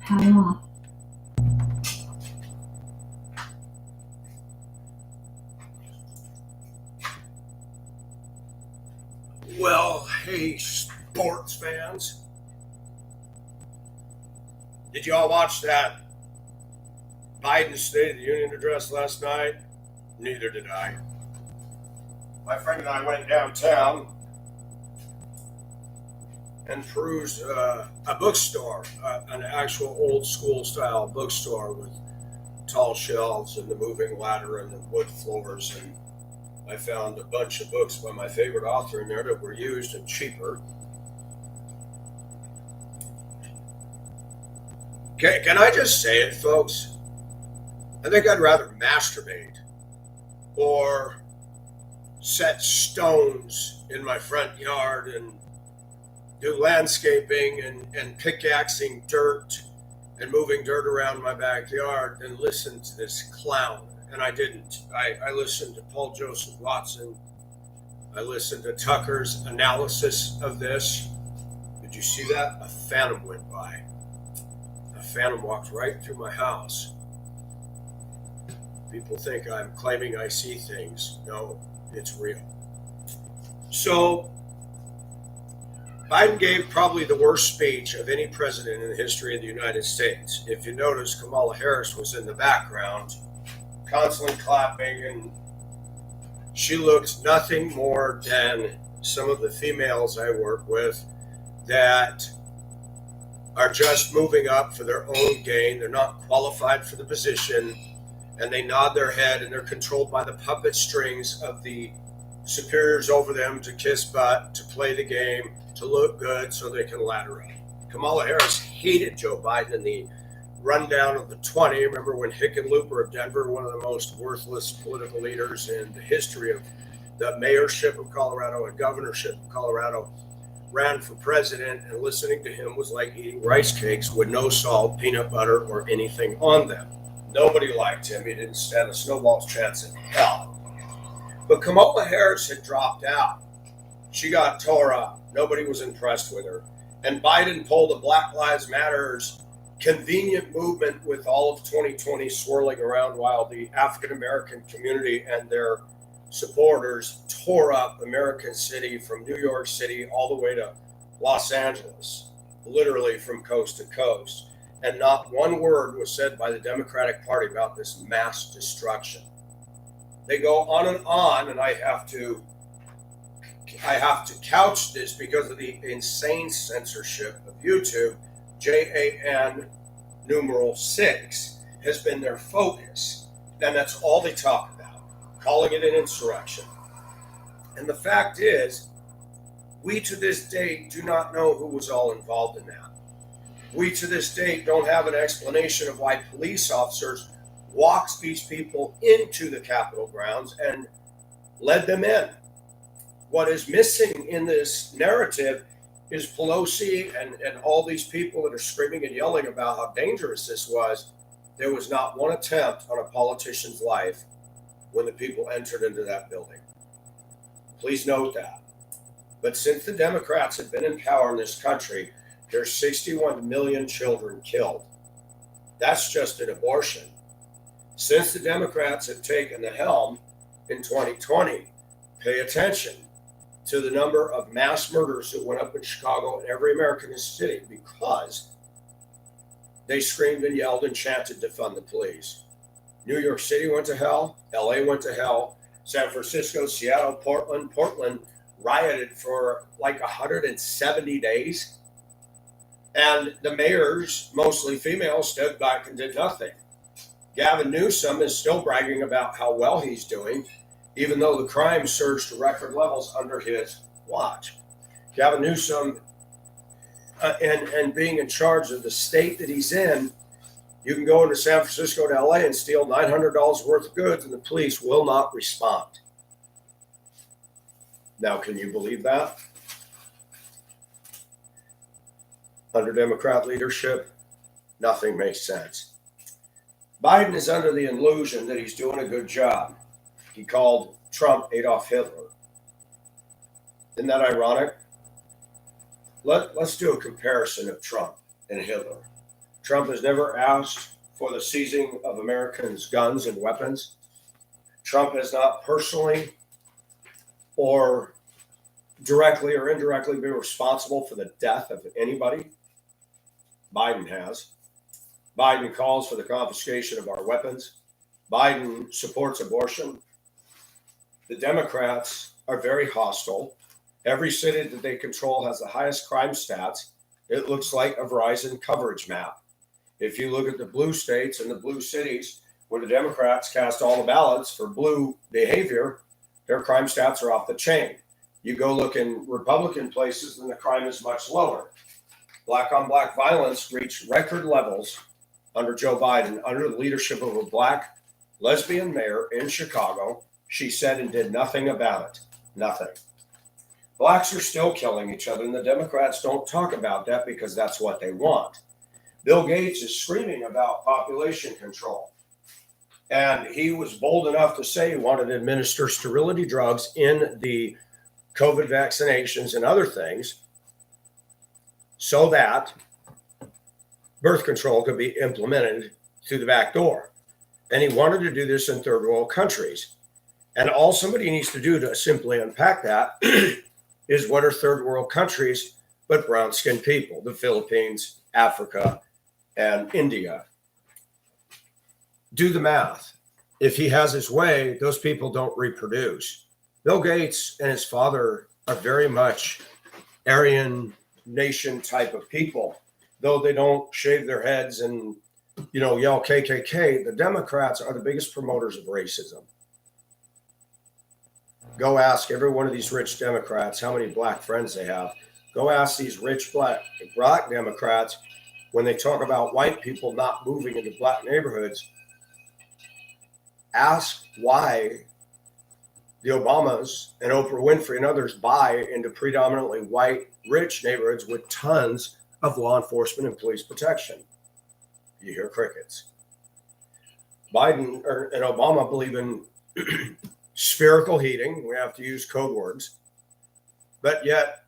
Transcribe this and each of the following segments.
Time off. Well, hey, sports fans. Did y'all watch that Biden State of the Union address last night? Neither did I. My friend and I went downtown and perused a bookstore, an actual old school style bookstore with tall shelves and the moving ladder and the wood floors. And I found a bunch of books by my favorite author in there that were used and cheaper. Can I just say it, folks? I think I'd rather masturbate or set stones in my front yard and do landscaping and pickaxing dirt and moving dirt around my backyard than listen to this clown. And I didn't. I listened to Paul Joseph Watson. I listened to Tucker's analysis of this. Did you see that? A phantom went by. A phantom walked right through my house. People think I'm claiming I see things. No, it's real. So, Biden gave probably the worst speech of any president in the history of the United States. If you notice, Kamala Harris was in the background, constantly clapping, and she looked nothing more than some of the females I work with that are just moving up for their own gain. They're not qualified for the position, and they nod their head, and they're controlled by the puppet strings of the superiors over them to kiss butt, to play the game, to look good so they can ladder up. Kamala Harris hated Joe Biden in the rundown of the 20. Remember when Hickenlooper of Denver, one of the most worthless political leaders in the history of the mayorship of Colorado and governorship of Colorado, ran for president, and listening to him was like eating rice cakes with no salt, peanut butter, or anything on them. Nobody liked him. He didn't stand a snowball's chance in hell. But Kamala Harris had dropped out. She got tore up. Nobody was impressed with her. And Biden pulled a Black Lives Matter's convenient movement with all of 2020 swirling around while the African American community and their supporters tore up American City from New York City all the way to Los Angeles, literally from coast to coast. And not one word was said by the Democratic Party about this mass destruction. They go on, and I have to couch this because of the insane censorship of YouTube. JAN numeral 6 has been their focus, and that's all they talk about, calling it an insurrection. And the fact is, we to this day do not know who was all involved in that. We to this day don't have an explanation of why police officers walked these people into the Capitol grounds and led them in. What is missing in this narrative is Pelosi and all these people that are screaming and yelling about how dangerous this was. There was not one attempt on a politician's life when the people entered into that building. Please note that. But since the Democrats have been in power in this country, there's 61 million children killed. That's just an abortion. Since the Democrats have taken the helm in 2020, pay attention to the number of mass murders that went up in Chicago and every American city because they screamed and yelled and chanted to fund the police. New York City went to hell. LA went to hell. San Francisco, Seattle, Portland rioted for like 170 days. And the mayors, mostly female, stood back and did nothing. Gavin Newsom is still bragging about how well he's doing, even though the crime surged to record levels under his watch. Gavin Newsom, and being in charge of the state that he's in, you can go into San Francisco to LA and steal $900 worth of goods, and the police will not respond. Now, can you believe that? Under Democrat leadership, nothing makes sense. Biden is under the illusion that he's doing a good job. He called Trump Adolf Hitler. Isn't that ironic? Let's do a comparison of Trump and Hitler. Trump has never asked for the seizing of Americans' guns and weapons. Trump has not personally or directly or indirectly been responsible for the death of anybody. Biden has. Biden calls for the confiscation of our weapons. Biden supports abortion. The Democrats are very hostile. Every city that they control has the highest crime stats. It looks like a Verizon coverage map. If you look at the blue states and the blue cities where the Democrats cast all the ballots for blue behavior, their crime stats are off the chain. You go look in Republican places and the crime is much lower. Black on black violence reached record levels under Joe Biden, under the leadership of a black lesbian mayor in Chicago. She said and did nothing about it. Nothing. Blacks are still killing each other, and the Democrats don't talk about that because that's what they want. Bill Gates is screaming about population control. And he was bold enough to say he wanted to administer sterility drugs in the COVID vaccinations and other things so that birth control could be implemented through the back door. And he wanted to do this in third world countries. And all somebody needs to do to simply unpack that is what are third world countries but brown-skinned people, the Philippines, Africa, and India. Do the math. If he has his way, those people don't reproduce. Bill Gates and his father are very much Aryan nation type of people, though they don't shave their heads and, yell KKK. The Democrats are the biggest promoters of racism. Go ask every one of these rich Democrats how many black friends they have. Go ask these rich black Democrats when they talk about white people not moving into black neighborhoods. Ask why the Obamas and Oprah Winfrey and others buy into predominantly white, rich neighborhoods with tons of law enforcement and police protection. You hear crickets. Biden and Obama believe in spherical heating. We have to use code words. But yet,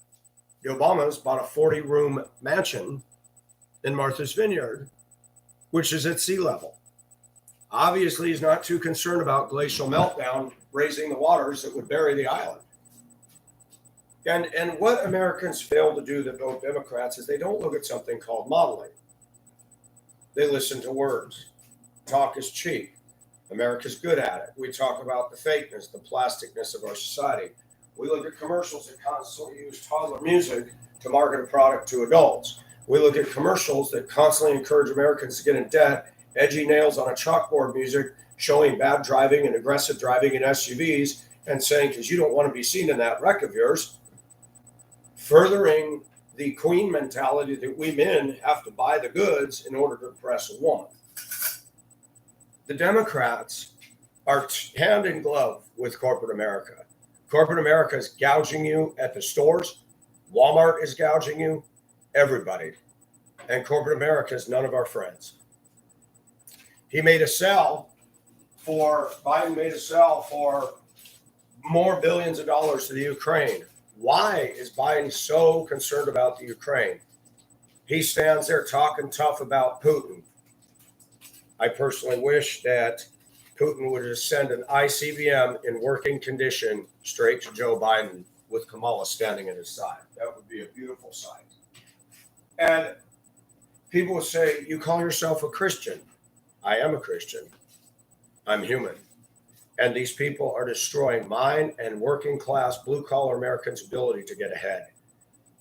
the Obamas bought a 40-room mansion in Martha's Vineyard, which is at sea level. Obviously, he's not too concerned about glacial meltdown raising the waters that would bury the island. And what Americans fail to do that vote Democrats is they don't look at something called modeling. They listen to words. Talk is cheap. America's good at it. We talk about the fakeness, the plasticness of our society. We look at commercials that constantly use toddler music to market a product to adults. We look at commercials that constantly encourage Americans to get in debt, edgy nails on a chalkboard music, showing bad driving and aggressive driving in SUVs, and saying, because you don't want to be seen in that wreck of yours, furthering the queen mentality that we men have to buy the goods in order to impress a woman. The Democrats are hand in glove with corporate America. Corporate America is gouging you at the stores. Walmart is gouging you. Everybody. And corporate America is none of our friends. Biden made a sell for more billions of dollars to the Ukraine. Why is Biden so concerned about the Ukraine? He stands there talking tough about Putin. I personally wish that Putin would just send an ICBM in working condition straight to Joe Biden with Kamala standing at his side. That would be a beautiful sight. And people would say, you call yourself a Christian. I am a Christian. I'm human. And these people are destroying mine and working class blue collar Americans' ability to get ahead.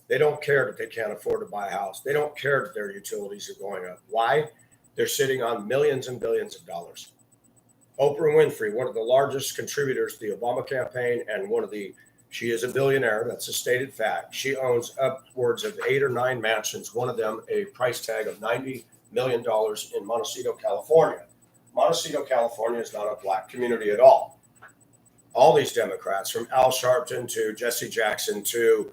They don't care that they can't afford to buy a house. They don't care that their utilities are going up. Why? They're sitting on millions and billions of dollars. Oprah Winfrey, one of the largest contributors to the Obama campaign, and she is a billionaire. That's a stated fact. She owns upwards of 8 or 9 mansions, one of them a price tag of $90 million in Montecito, California. Montecito, California is not a black community at all. All these Democrats, from Al Sharpton to Jesse Jackson to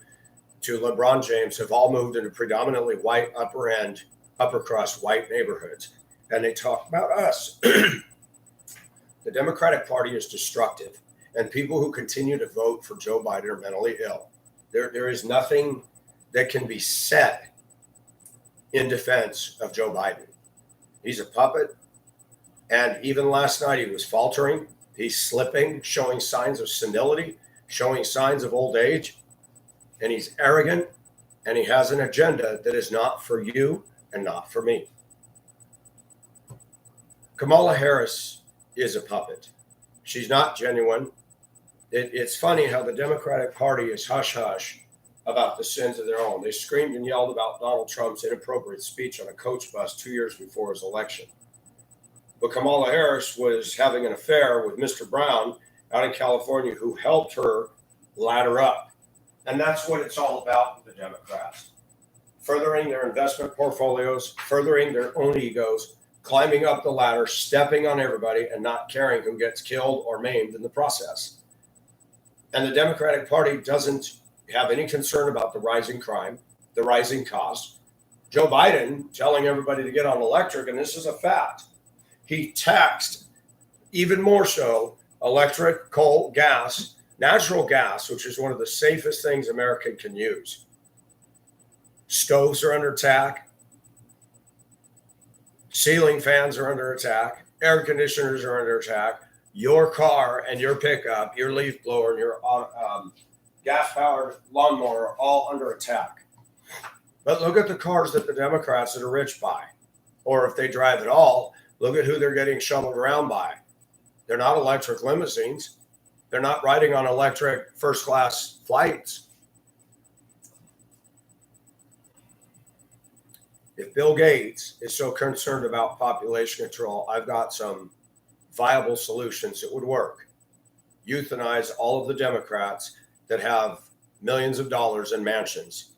LeBron James, have all moved into predominantly white upper crust white neighborhoods. And they talk about us. The Democratic Party is destructive. And people who continue to vote for Joe Biden are mentally ill. There is nothing that can be said in defense of Joe Biden. He's a puppet. And even last night, he was faltering. He's slipping, showing signs of senility, showing signs of old age. And he's arrogant. And he has an agenda that is not for you and not for me. Kamala Harris is a puppet. She's not genuine. It's funny how the Democratic Party is hush-hush about the sins of their own. They screamed and yelled about Donald Trump's inappropriate speech on a coach bus 2 years before his election. But Kamala Harris was having an affair with Mr. Brown out in California, who helped her ladder up. And that's what it's all about with the Democrats. Furthering their investment portfolios, furthering their own egos, climbing up the ladder, stepping on everybody, and not caring who gets killed or maimed in the process. And the Democratic Party doesn't have any concern about the rising crime, the rising cost. Joe Biden telling everybody to get on electric, and this is a fact. He taxed even more so electric, coal, gas, natural gas, which is one of the safest things America can use. Stoves are under attack. Ceiling fans are under attack. Air conditioners are under attack. Your car and your pickup, your leaf blower, and your gas-powered lawnmower are all under attack. But look at the cars that the Democrats that are rich buy. Or if they drive at all, look at who they're getting shuttled around by. They're not electric limousines. They're not riding on electric first-class flights. If Bill Gates is so concerned about population control, I've got some viable solutions that would work. Euthanize all of the Democrats that have millions of dollars in mansions.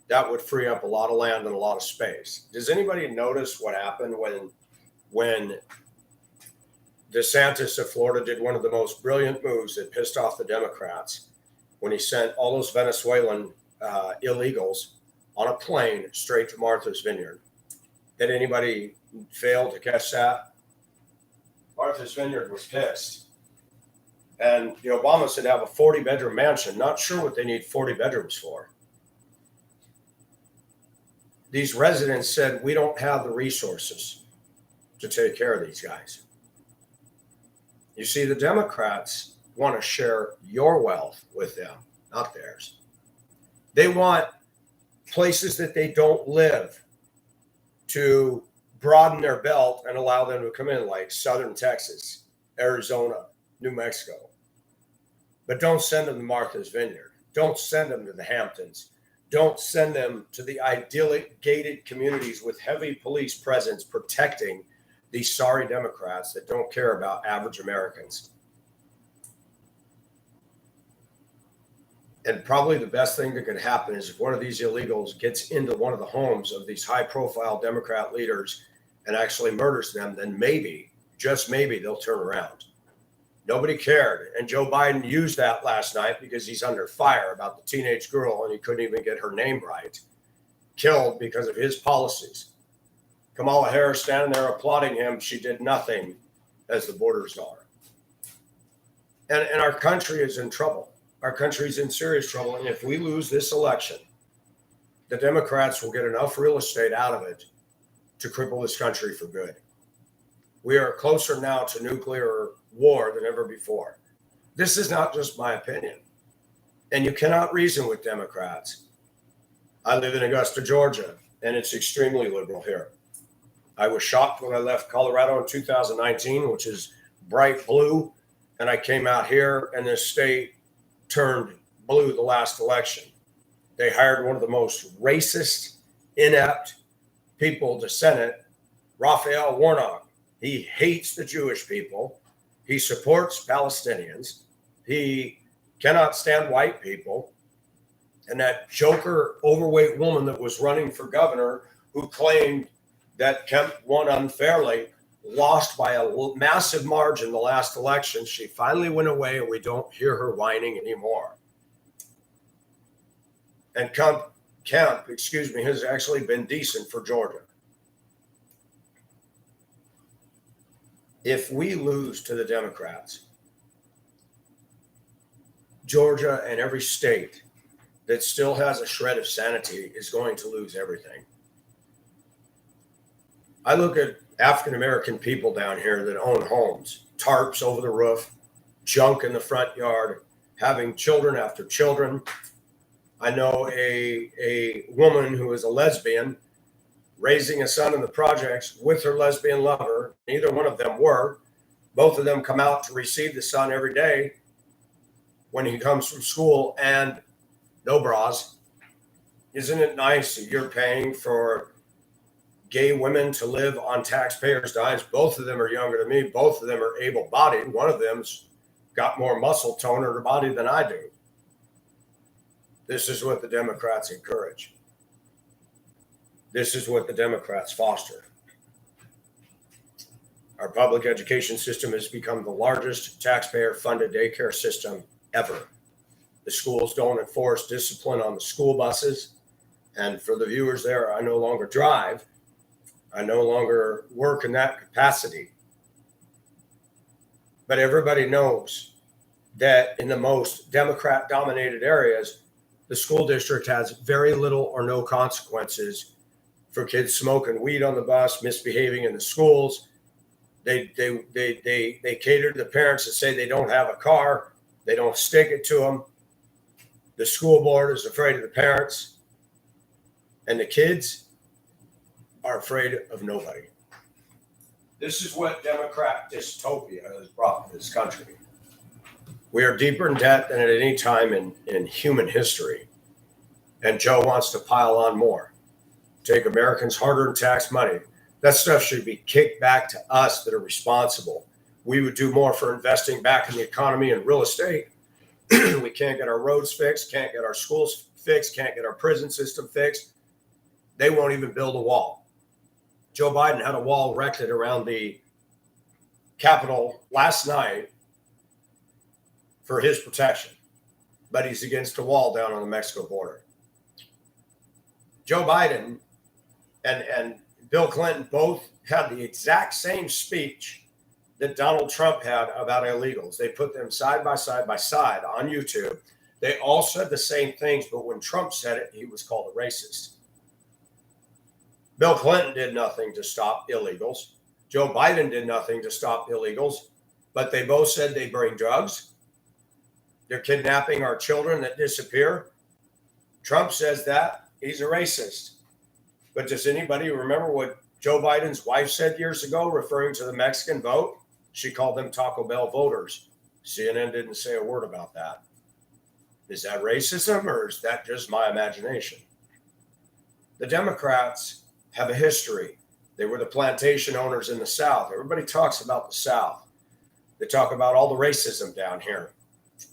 That would free up a lot of land and a lot of space. Does anybody notice what happened when DeSantis of Florida did one of the most brilliant moves that pissed off the Democrats when he sent all those Venezuelan illegals on a plane straight to Martha's Vineyard? Did anybody fail to catch that? Martha's Vineyard was pissed. And the Obamas said have a 40-bedroom mansion. Not sure what they need 40 bedrooms for. These residents said, we don't have the resources to take care of these guys. You see, the Democrats want to share your wealth with them, not theirs. They want places that they don't live to broaden their belt and allow them to come in, like southern Texas, Arizona, New Mexico. But don't send them to Martha's Vineyard. Don't send them to the Hamptons. Don't send them to the idyllic gated communities with heavy police presence protecting these sorry Democrats that don't care about average Americans. And probably the best thing that could happen is if one of these illegals gets into one of the homes of these high-profile Democrat leaders and actually murders them, then maybe, just maybe, they'll turn around. Nobody cared. And Joe Biden used that last night because he's under fire about the teenage girl and he couldn't even get her name right, killed because of his policies. Kamala Harris standing there applauding him. She did nothing as the border czar. And our country is in trouble. Our country's in serious trouble. And if we lose this election, the Democrats will get enough real estate out of it to cripple this country for good. We are closer now to nuclear war than ever before. This is not just my opinion. And you cannot reason with Democrats. I live in Augusta, Georgia, and it's extremely liberal here. I was shocked when I left Colorado in 2019, which is bright blue, and I came out here and this state turned blue the last election. They hired one of the most racist, inept people to Senate, Raphael Warnock. He hates the Jewish people. He supports Palestinians. He cannot stand white people. And that joker, overweight woman that was running for governor who claimed that Kemp won unfairly, lost by a massive margin the last election. She finally went away and we don't hear her whining anymore. And Kemp, has actually been decent for Georgia. If we lose to the Democrats, Georgia and every state that still has a shred of sanity is going to lose everything. I look at African-American people down here that own homes, tarps over the roof, junk in the front yard, having children after children. I know a woman who is a lesbian raising a son in the projects with her lesbian lover. Neither one of them were. Both of them come out to receive the son every day when he comes from school, and no bras. Isn't it nice that you're paying for gay women to live on taxpayers' dimes? Both of them are younger than me. Both of them are able-bodied. One of them's got more muscle tone in her body than I do. This is what the Democrats encourage. This is what the Democrats foster. Our public education system has become the largest taxpayer-funded daycare system ever. The schools don't enforce discipline on the school buses. And for the viewers there, I no longer drive. I no longer work in that capacity. But everybody knows that in the most Democrat-dominated areas, the school district has very little or no consequences for kids smoking weed on the bus, misbehaving in the schools. They cater to the parents that say they don't have a car. They don't stick it to them. The school board is afraid of the parents. And the kids are afraid of nobody. This is what Democrat dystopia has brought to this country. We are deeper in debt than at any time in human history. And Joe wants to pile on more. Take Americans' hard-earned tax money. That stuff should be kicked back to us that are responsible. We would do more for investing back in the economy and real estate. We can't get our roads fixed, can't get our schools fixed, can't get our prison system fixed. They won't even build a wall. Joe Biden had a wall erected around the Capitol last night for his protection, but he's against a wall down on the Mexico border. Joe Biden and Bill Clinton both had the exact same speech that Donald Trump had about illegals. They put them side by side on YouTube. They all said the same things, but when Trump said it, he was called a racist. Bill Clinton did nothing to stop illegals. Joe Biden did nothing to stop illegals, but they both said they bring drugs. They're kidnapping our children that disappear. Trump says that. He's a racist. But does anybody remember what Joe Biden's wife said years ago, referring to the Mexican vote? She called them Taco Bell voters. CNN didn't say a word about that. Is that racism, or is that just my imagination? The Democrats have a history. They were the plantation owners in the South. Everybody talks about the South. They talk about all the racism down here.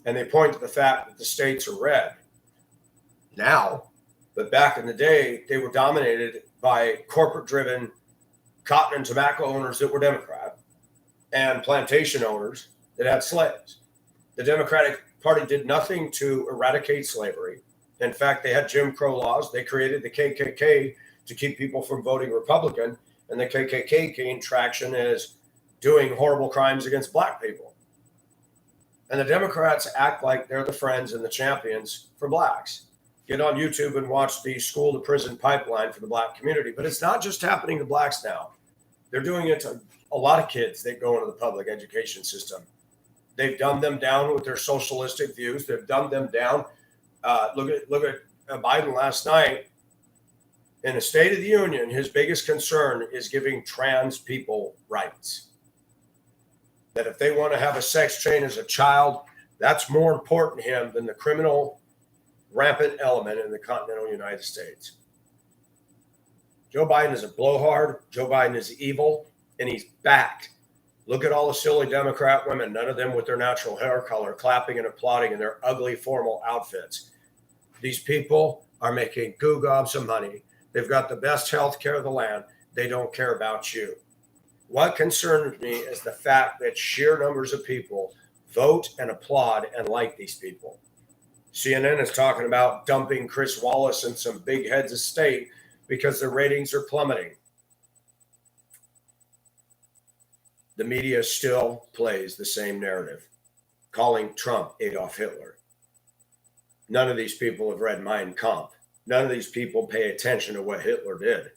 And they point to the fact that the states are red now. But back in the day, they were dominated by corporate-driven cotton and tobacco owners that were Democrat and plantation owners that had slaves. The Democratic Party did nothing to eradicate slavery. In fact, they had Jim Crow laws. They created the KKK to keep people from voting Republican, and the KKK gained traction as doing horrible crimes against black people. And the Democrats act like they're the friends and the champions for blacks. Get on YouTube and watch the school to prison pipeline for the black community. But it's not just happening to blacks now. They're doing it to a lot of kids that go into the public education system. They've dumbed them down with their socialistic views. They've dumbed them down. Look at Biden last night. In the State of the Union, his biggest concern is giving trans people rights. That if they want to have a sex change as a child, that's more important to him than the criminal rampant element in the continental United States. Joe Biden is a blowhard. Joe Biden is evil, and he's backed. Look at all the silly Democrat women, none of them with their natural hair color, clapping and applauding in their ugly formal outfits. These people are making goo gobs of money. They've got the best health care of the land. They don't care about you. What concerns me is the fact that sheer numbers of people vote and applaud and like these people. CNN is talking about dumping Chris Wallace and some big heads of state because their ratings are plummeting. The media still plays the same narrative, calling Trump Adolf Hitler. None of these people have read Mein Kampf. None of these people pay attention to what Hitler did.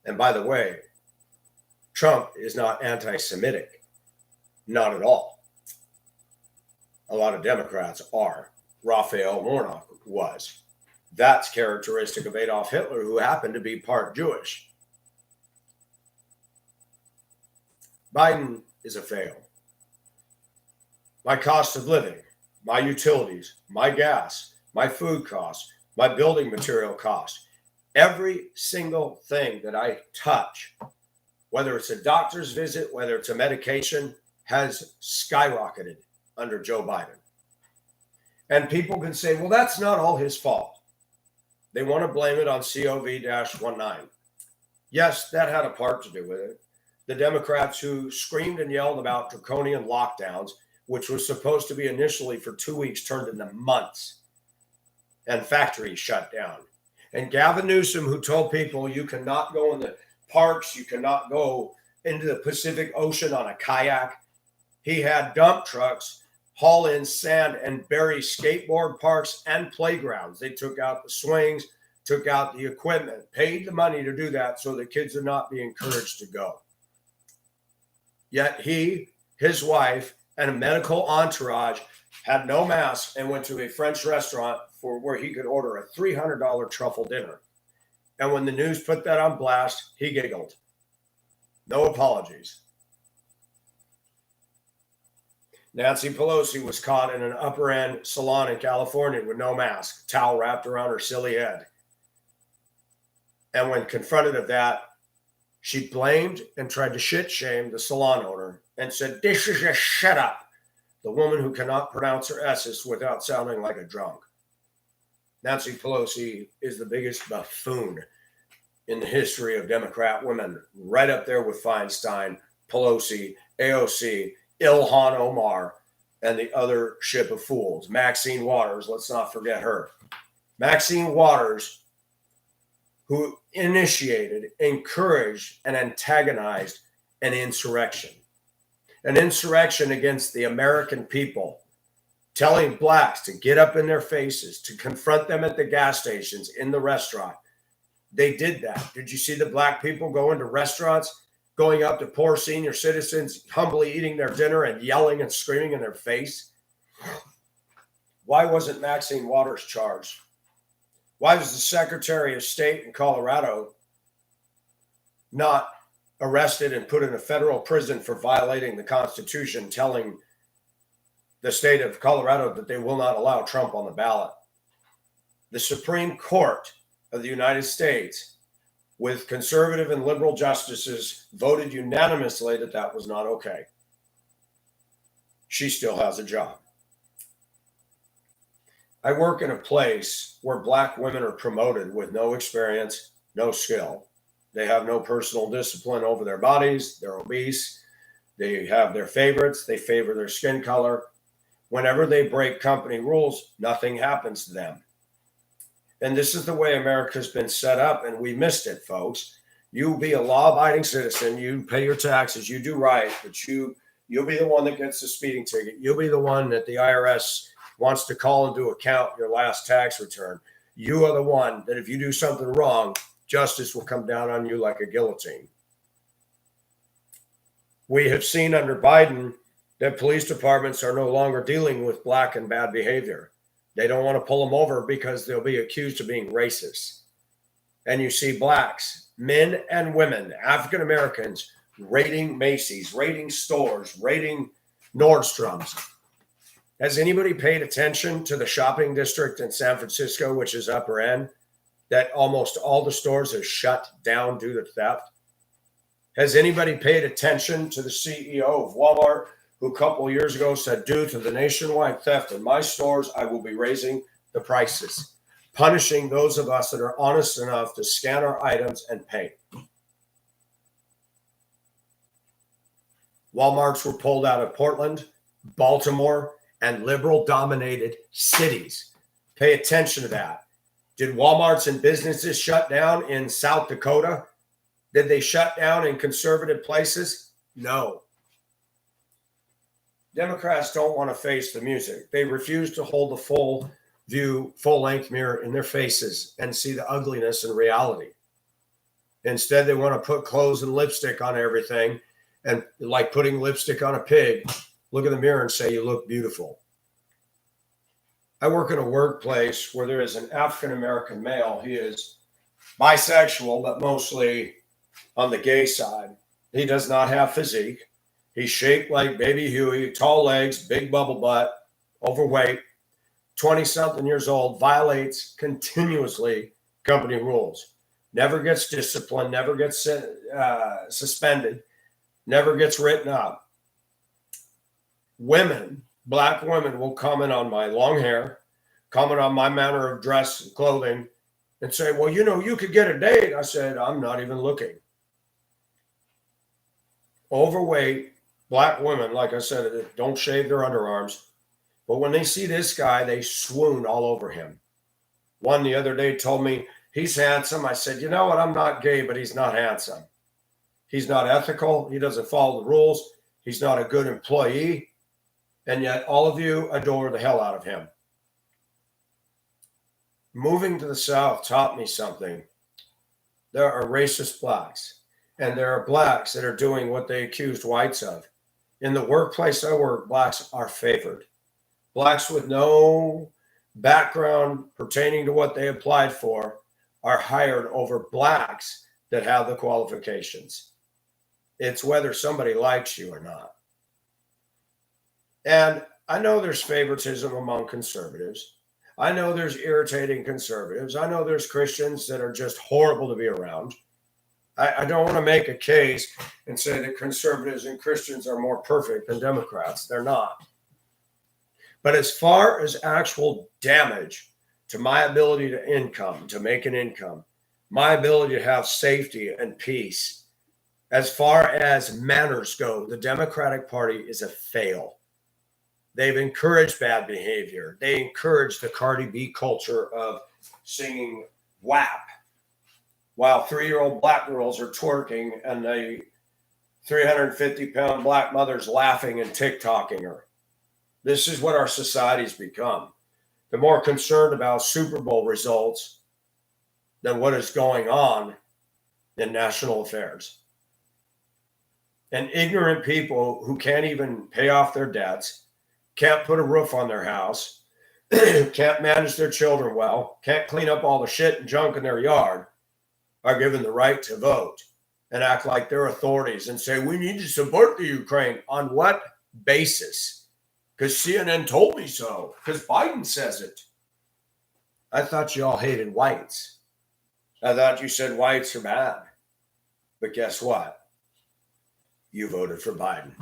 And by the way, Trump is not anti-Semitic. Not at all. A lot of Democrats are. Raphael Warnock was. That's characteristic of Adolf Hitler, who happened to be part Jewish. Biden is a fail. My cost of living, my utilities, my gas, my food costs, my building material costs, every single thing that I touch, whether it's a doctor's visit, whether it's a medication, has skyrocketed under Joe Biden. And people can say, well, that's not all his fault. They want to blame it on COV-19. Yes, that had a part to do with it. The Democrats who screamed and yelled about draconian lockdowns, which was supposed to be initially for 2 weeks, turned into months, and factories shut down. And Gavin Newsom, who told people you cannot go in the parks, you cannot go into the Pacific Ocean on a kayak. He had dump trucks haul in sand and bury skateboard parks and playgrounds. They took out the swings, took out the equipment, paid the money to do that so the kids would not be encouraged to go. Yet he, his wife, and a medical entourage had no mask and went to a French restaurant where he could order a $300 truffle dinner. And when the news put that on blast, he giggled. No apologies. Nancy Pelosi was caught in an upper-end salon in California with no mask, towel wrapped around her silly head. And when confronted of that, she blamed and tried to shit-shame the salon owner and said, "This is a shut-up," the woman who cannot pronounce her S's without sounding like a drunk. Nancy Pelosi is the biggest buffoon in the history of Democrat women, right up there with Feinstein, Pelosi, AOC, Ilhan Omar, and the other ship of fools. Maxine Waters, let's not forget her. Maxine Waters, who initiated, encouraged, and antagonized an insurrection against the American people, telling blacks to get up in their faces, to confront them at the gas stations, in the restaurant. They did that. Did you see the black people go into restaurants, going up to poor senior citizens, humbly eating their dinner and yelling and screaming in their face? Why wasn't Maxine Waters charged? Why was the Secretary of State in Colorado not arrested and put in a federal prison for violating the Constitution, telling the state of Colorado that they will not allow Trump on the ballot? The Supreme Court of the United States, with conservative and liberal justices, voted unanimously that that was not okay. She still has a job. I work in a place where black women are promoted with no experience, no skill. They have no personal discipline over their bodies. They're obese. They have their favorites. They favor their skin color. Whenever they break company rules, nothing happens to them. And this is the way America's been set up, and we missed it, folks. You be a law-abiding citizen. You pay your taxes. You do right, but you'll be the one that gets the speeding ticket. You'll be the one that the IRS wants to call into account your last tax return. You are the one that if you do something wrong, justice will come down on you like a guillotine. We have seen under Biden that police departments are no longer dealing with black and bad behavior. They don't want to pull them over because they'll be accused of being racist. And you see blacks, men and women, African Americans, raiding Macy's, raiding stores, raiding Nordstrom's. Has anybody paid attention to the shopping district in San Francisco, which is upper end, that almost all the stores are shut down due to theft? Has anybody paid attention to the CEO of Walmart, who a couple of years ago said, due to the nationwide theft in my stores, I will be raising the prices, punishing those of us that are honest enough to scan our items and pay. Walmarts were pulled out of Portland, Baltimore, and liberal-dominated cities. Pay attention to that. Did Walmarts and businesses shut down in South Dakota? Did they shut down in conservative places? No. Democrats don't want to face the music. They refuse to hold the full view, full-length mirror in their faces and see the ugliness in reality. Instead, they want to put clothes and lipstick on everything, and like putting lipstick on a pig, look in the mirror and say, you look beautiful. I work in a workplace where there is an African-American male. He is bisexual, but mostly on the gay side. He does not have physique. He's shaped like Baby Huey, tall legs, big bubble butt, overweight, 20-something years old, violates continuously company rules. Never gets disciplined, never gets suspended, never gets written up. Women, black women, will comment on my long hair, comment on my manner of dress and clothing, and say, well, you know, you could get a date. I said, I'm not even looking. Overweight black women, like I said, don't shave their underarms. But when they see this guy, they swoon all over him. One the other day told me, he's handsome. I said, you know what? I'm not gay, but he's not handsome. He's not ethical. He doesn't follow the rules. He's not a good employee. And yet all of you adore the hell out of him. Moving to the South taught me something. There are racist blacks, and there are blacks that are doing what they accused whites of. In the workplace I work, blacks are favored. Blacks with no background pertaining to what they applied for are hired over blacks that have the qualifications. It's whether somebody likes you or not. And I know there's favoritism among conservatives. I know there's irritating conservatives. I know there's Christians that are just horrible to be around. I don't want to make a case and say that conservatives and Christians are more perfect than Democrats. They're not. But as far as actual damage to my ability to make an income, my ability to have safety and peace, as far as manners go, the Democratic Party is a fail. They've encouraged bad behavior. They encourage the Cardi B culture of singing WAP while 3-year-old black girls are twerking and the 350-pound black mother's laughing and TikToking her. This is what our society's become. They're more concerned about Super Bowl results than what is going on in national affairs. And ignorant people who can't even pay off their debts, can't put a roof on their house, can't manage their children well, can't clean up all the shit and junk in their yard, are given the right to vote and act like they're authorities and say, we need to support the Ukraine. On what basis? Because CNN told me so, because Biden says it. I thought you all hated whites. I thought you said whites are bad. But guess what? You voted for Biden.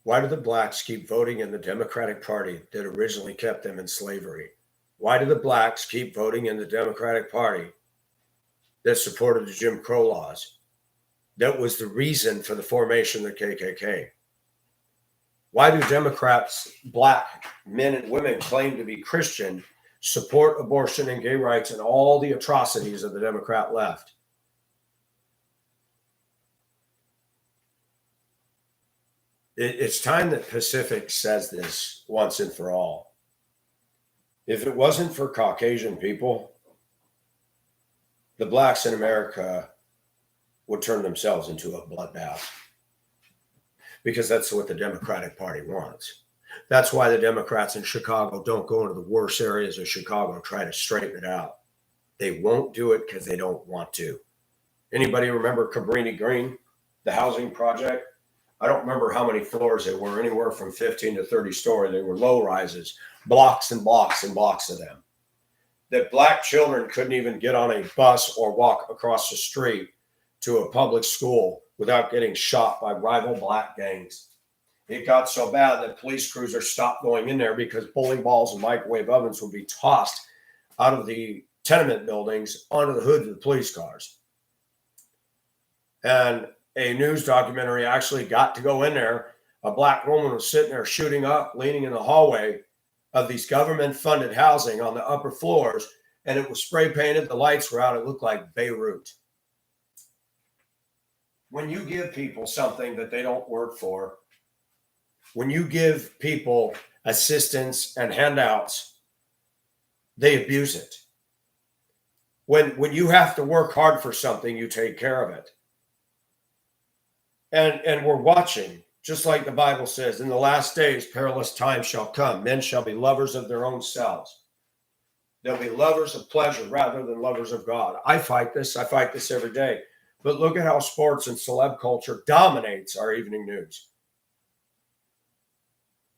Why do the blacks keep voting in the Democratic Party that originally kept them in slavery? Why do the blacks keep voting in the Democratic Party that supported the Jim Crow laws? That was the reason for the formation of the KKK. Why do Democrats, black men and women claim to be Christian, support abortion and gay rights and all the atrocities of the Democrat left? It's time that Pacific says this once and for all. If it wasn't for Caucasian people, the blacks in America would turn themselves into a bloodbath, because that's what the Democratic Party wants. That's why the Democrats in Chicago don't go into the worst areas of Chicago and try to straighten it out. They won't do it because they don't want to. Anybody remember Cabrini Green, the housing project? I don't remember how many floors they were, anywhere from 15 to 30 story. They were low rises, blocks and blocks and blocks of them. That black children couldn't even get on a bus or walk across the street to a public school without getting shot by rival black gangs. It got so bad that police cruisers stopped going in there because bowling balls and microwave ovens would be tossed out of the tenement buildings onto the hoods of the police cars. And a news documentary actually got to go in there. A black woman was sitting there shooting up, leaning in the hallway of these government-funded housing on the upper floors, and it was spray painted. The lights were out. It looked like Beirut. When you give people something that they don't work for, when you give people assistance and handouts, they abuse it. When you have to work hard for something, you take care of it. And we're watching, just like the Bible says, in the last days, perilous times shall come. Men shall be lovers of their own selves. They'll be lovers of pleasure rather than lovers of God. I fight this every day. But look at how sports and celeb culture dominates our evening news.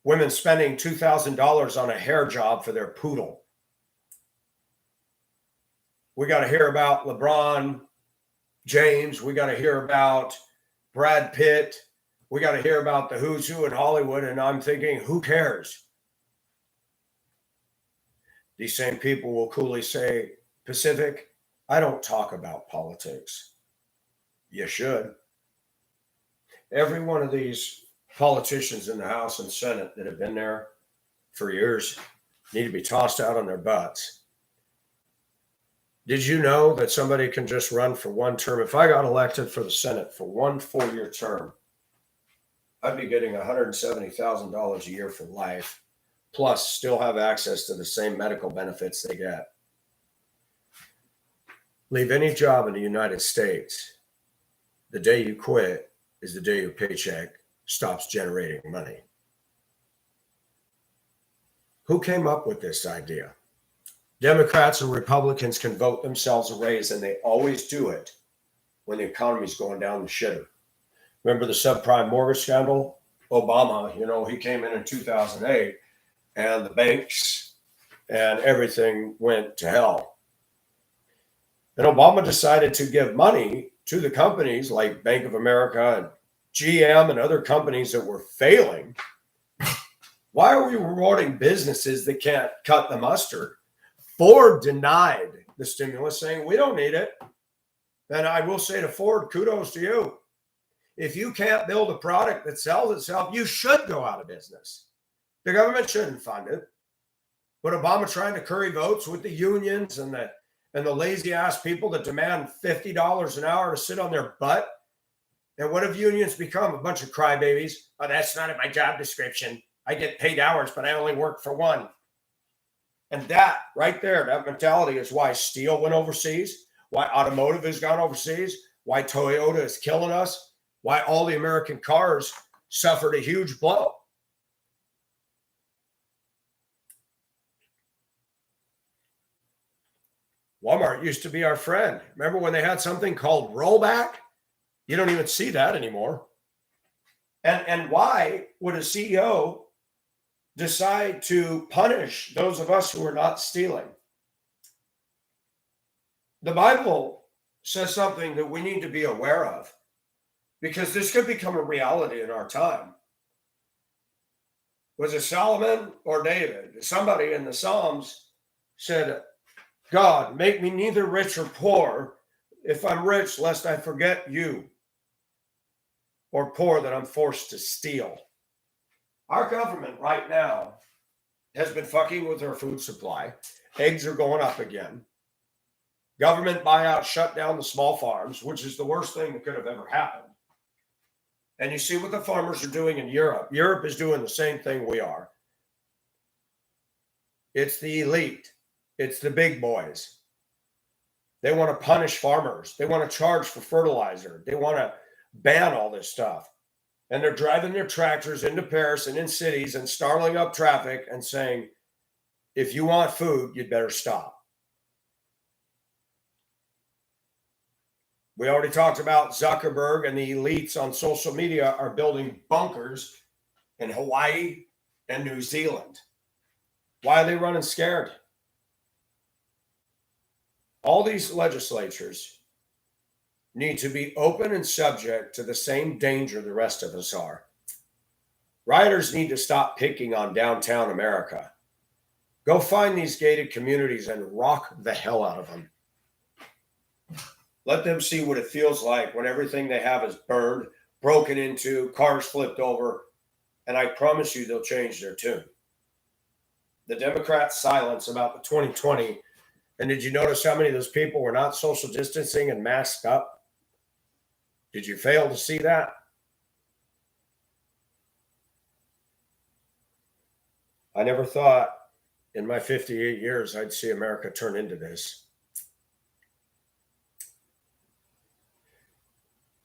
Women spending $2,000 on a hair job for their poodle. We got to hear about LeBron James. We got to hear about Brad Pitt. We got to hear about the who's who in Hollywood. And I'm thinking, who cares? These same people will coolly say, Pacific, I don't talk about politics. You should. Every one of these politicians in the House and Senate that have been there for years need to be tossed out on their butts. Did you know that somebody can just run for one term? If I got elected for the Senate for one 4-year term, I'd be getting $170,000 a year for life, plus still have access to the same medical benefits they get. Leave any job in the United States. The day you quit is the day your paycheck stops generating money. Who came up with this idea? Democrats and Republicans can vote themselves a raise, and they always do it when the economy's going down the shitter. Remember the subprime mortgage scandal? Obama, he came in 2008, and the banks and everything went to hell. And Obama decided to give money to the companies like Bank of America and GM and other companies that were failing. Why are we rewarding businesses that can't cut the mustard? Ford denied the stimulus, saying we don't need it. And I will say to Ford, kudos to you. If you can't build a product that sells itself, you should go out of business. The government shouldn't fund it. But Obama trying to curry votes with the unions and the lazy ass people that demand $50 an hour to sit on their butt. And what have unions become? A bunch of crybabies. Oh, that's not in my job description. I get paid hours, but I only work for one. And that right there, that mentality is why steel went overseas, why automotive has gone overseas, why Toyota is killing us, why all the American cars suffered a huge blow. Walmart used to be our friend. Remember when they had something called rollback? You don't even see that anymore. And why would a CEO decide to punish those of us who are not stealing? The Bible says something that we need to be aware of, because this could become a reality in our time. Was it Solomon or David? Somebody in the Psalms said, God, make me neither rich or poor. If I'm rich, lest I forget you, or poor that I'm forced to steal. Our government right now has been fucking with our food supply. Eggs are going up again. Government buyout shut down the small farms, which is the worst thing that could have ever happened. And you see what the farmers are doing in Europe. Europe is doing the same thing we are. It's the elite. It's the big boys. They want to punish farmers. They want to charge for fertilizer. They want to ban all this stuff. And they're driving their tractors into Paris and in cities and snarling up traffic and saying, if you want food, you'd better stop. We already talked about Zuckerberg, and the elites on social media are building bunkers in Hawaii and New Zealand. Why are they running scared? All these legislatures need to be open and subject to the same danger the rest of us are. Rioters need to stop picking on downtown America. Go find these gated communities and rock the hell out of them. Let them see what it feels like when everything they have is burned, broken into, cars flipped over, and I promise you they'll change their tune. The Democrats' silence about the 2020, and did you notice how many of those people were not social distancing and masked up? Did you fail to see that? I never thought in my 58 years I'd see America turn into this.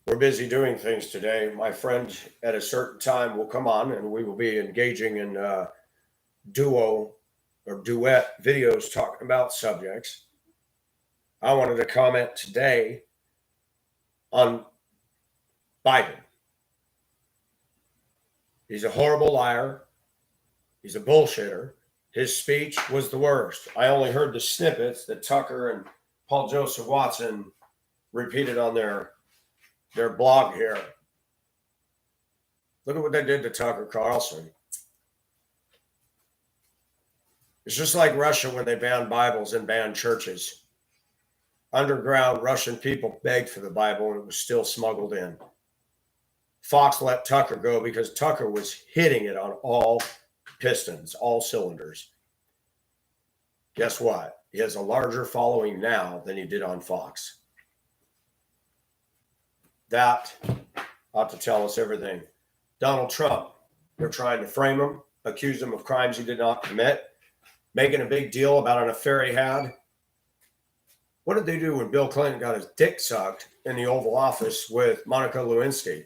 We're busy doing things today. My friend at a certain time will come on and we will be engaging in duo or duet videos talking about subjects. I wanted to comment today on Biden. He's a horrible liar. He's a bullshitter. His speech was the worst. I only heard the snippets that Tucker and Paul Joseph Watson repeated on their blog here. Look at what they did to Tucker Carlson. It's just like Russia when they banned Bibles and banned churches. Underground Russian people begged for the Bible and it was still smuggled in. Fox let Tucker go because Tucker was hitting it on all pistons, all cylinders. Guess what? He has a larger following now than he did on Fox. That ought to tell us everything. Donald Trump, they're trying to frame him, accuse him of crimes he did not commit, making a big deal about an affair he had. What did they do when Bill Clinton got his dick sucked in the Oval Office with Monica Lewinsky?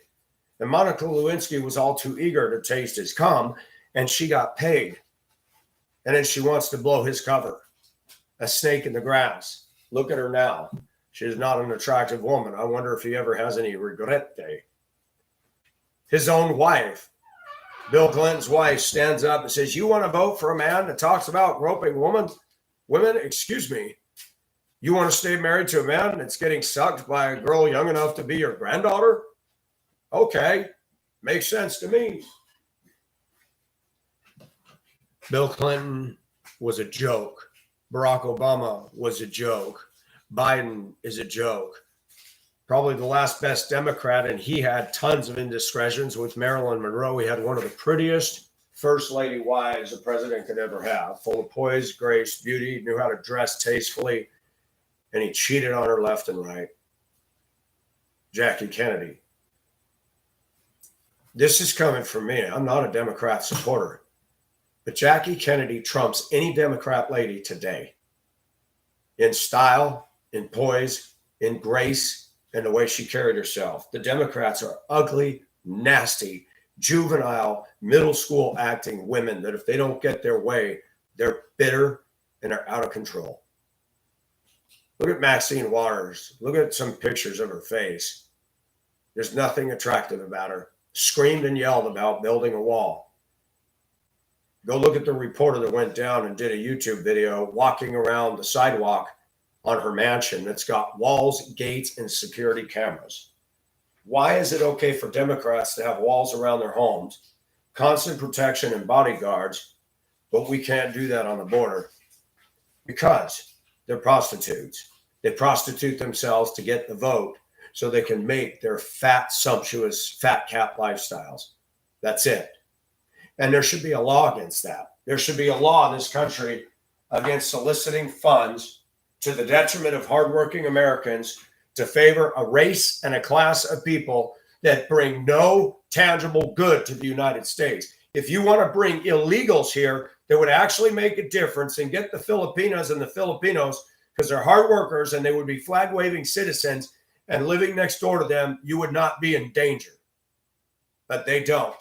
And Monica Lewinsky was all too eager to taste his cum, and she got paid. And then she wants to blow his cover. A snake in the grass. Look at her now. She is not an attractive woman. I wonder if he ever has any regrette. His own wife, Bill Clinton's wife, stands up and says, "You want to vote for a man that talks about groping women? Excuse me. You want to stay married to a man that's getting sucked by a girl young enough to be your granddaughter? Okay, makes sense to me." Bill Clinton was a joke. Barack Obama was a joke. Biden is a joke. Probably the last best Democrat, and he had tons of indiscretions with Marilyn Monroe. He had one of the prettiest first lady wives a president could ever have, full of poise, grace, beauty, knew how to dress tastefully, and he cheated on her left and right. Jackie Kennedy. This is coming from me. I'm not a Democrat supporter. But Jackie Kennedy trumps any Democrat lady today in style, in poise, in grace, and the way she carried herself. The Democrats are ugly, nasty, juvenile, middle school acting women that if they don't get their way, they're bitter and are out of control. Look at Maxine Waters. Look at some pictures of her face. There's nothing attractive about her. Screamed and yelled about building a wall. Go look at the reporter that went down and did a YouTube video walking around the sidewalk on her mansion that's got walls, gates, and security cameras. Why is it okay for Democrats to have walls around their homes, constant protection and bodyguards, but we can't do that on the border? Because they're prostitutes. They prostitute themselves to get the vote so they can make their fat, sumptuous, fat cat lifestyles. That's it. And there should be a law against that. There should be a law in this country against soliciting funds to the detriment of hardworking Americans to favor a race and a class of people that bring no tangible good to the United States. If you want to bring illegals here that would actually make a difference and get the Filipinas and the Filipinos, because they're hard workers and they would be flag-waving citizens and living next door to them, you would not be in danger. But they don't.